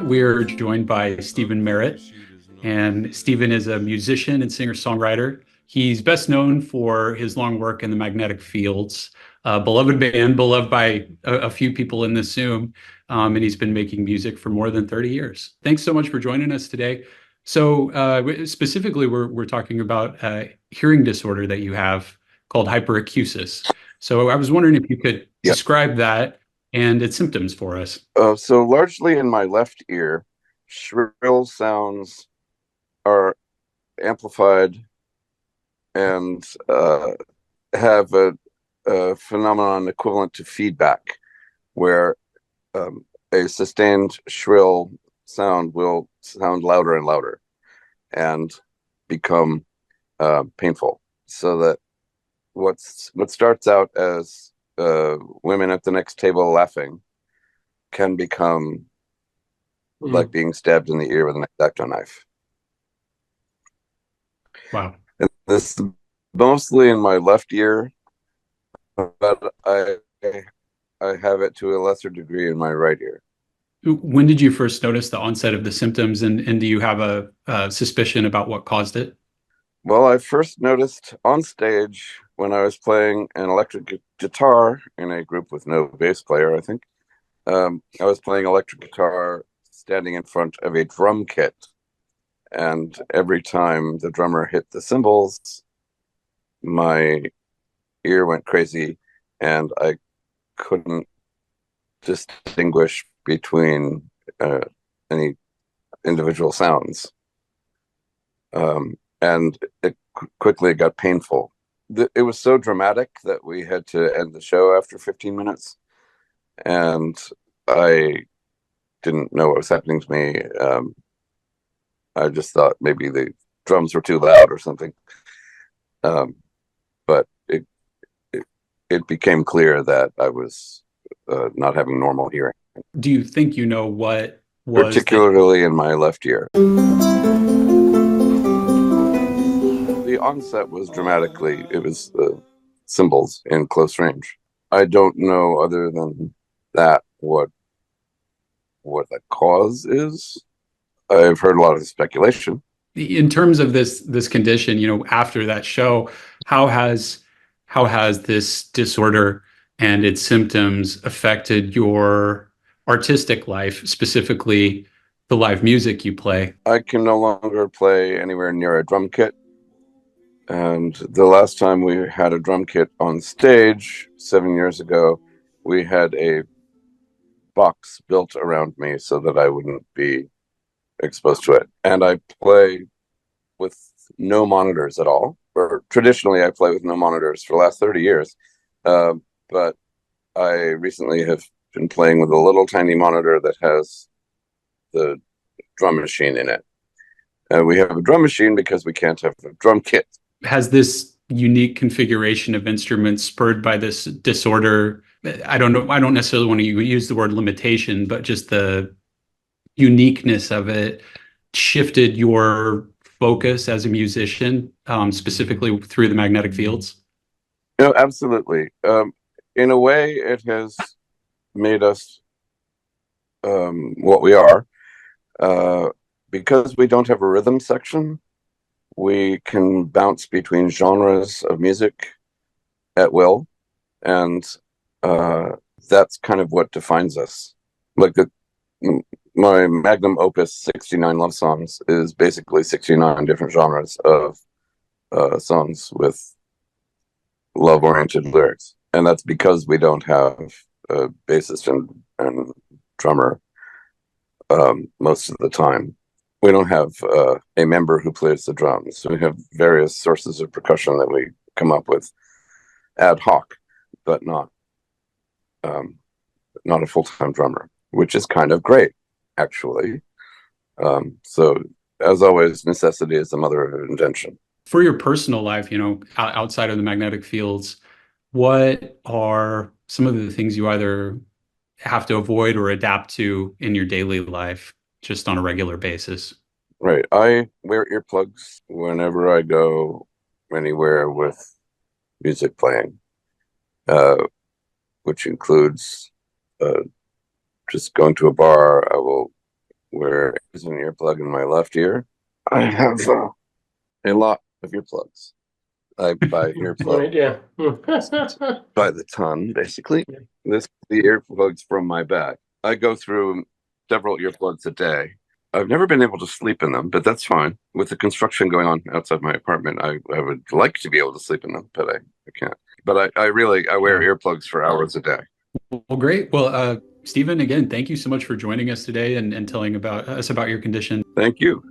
We're joined by Stephin Merritt, and Stephin is a musician and singer-songwriter. He's best known for his long work in the magnetic fields, a beloved band, beloved by a few people in this Zoom, and he's been making music for more than 30 years. Thanks so much for joining us today. So specifically, we're talking about a hearing disorder that you have called hyperacusis. So I was wondering if you could Yeah. describe that and its symptoms for us. So largely in my left ear, shrill sounds are amplified and have a phenomenon equivalent to feedback, where a sustained shrill sound will sound louder and louder and become painful. So that what starts out as women at the next table laughing can become like being stabbed in the ear with an X-Acto knife. Wow. And this is mostly in my left ear, but I have it to a lesser degree in my right ear. When did you first notice the onset of the symptoms, and do you have a suspicion about what caused it? Well, I first noticed on stage when I was playing an electric guitar in a group with no bass player, I think. I was playing electric guitar standing in front of a drum kit. And every time the drummer hit the cymbals, my ear went crazy and I couldn't distinguish between any individual sounds. And it quickly got painful. It was so dramatic that we had to end the show after 15 minutes. And I didn't know what was happening to me. I just thought maybe the drums were too loud or something. But it became clear that I was not having normal hearing. Do you think you know what was particularly in my left ear? The onset was dramatically, it was cymbals in close range. I don't know, other than that, what the cause is. I've heard a lot of speculation. In terms of this condition, after that show, how has this disorder and its symptoms affected your artistic life, specifically the live music you play? I can no longer play anywhere near a drum kit. And the last time we had a drum kit on stage 7 years ago, we had a box built around me so that I wouldn't be exposed to it. And I play with no monitors at all. Or traditionally, I play with no monitors for the last 30 years. But I recently have been playing with a little tiny monitor that has the drum machine in it. And we have a drum machine because we can't have a drum kit. Has this unique configuration of instruments spurred by this disorder? I don't know. I don't necessarily want to use the word limitation, but just the uniqueness of it shifted your focus as a musician, specifically through the magnetic fields? No, absolutely. In a way, it has made us what we are. Because we don't have a rhythm section, we can bounce between genres of music at will. And that's kind of what defines us. Like my magnum opus, 69 Love Songs, is basically 69 different genres of songs with love-oriented lyrics. And that's because we don't have a bassist and drummer most of the time. We don't have a member who plays the drums. We have various sources of percussion that we come up with ad hoc, but not a full-time drummer, which is kind of great, actually. So, as always, necessity is the mother of invention. For your personal life, outside of the magnetic fields, what are some of the things you either have to avoid or adapt to in your daily life just on a regular basis? Right. I wear earplugs whenever I go anywhere with music playing, which includes just going to a bar. I will where there's an earplug in my left ear. I have a lot of earplugs. I buy earplugs by the ton, basically. This the earplugs from my bag. I go through several earplugs a day. I've never been able to sleep in them, but that's fine. With the construction going on outside my apartment, I would like to be able to sleep in them, but I can't. But I wear earplugs for hours a day. Well, great. Well, Stephin, again, thank you so much for joining us today and telling us about your condition. Thank you.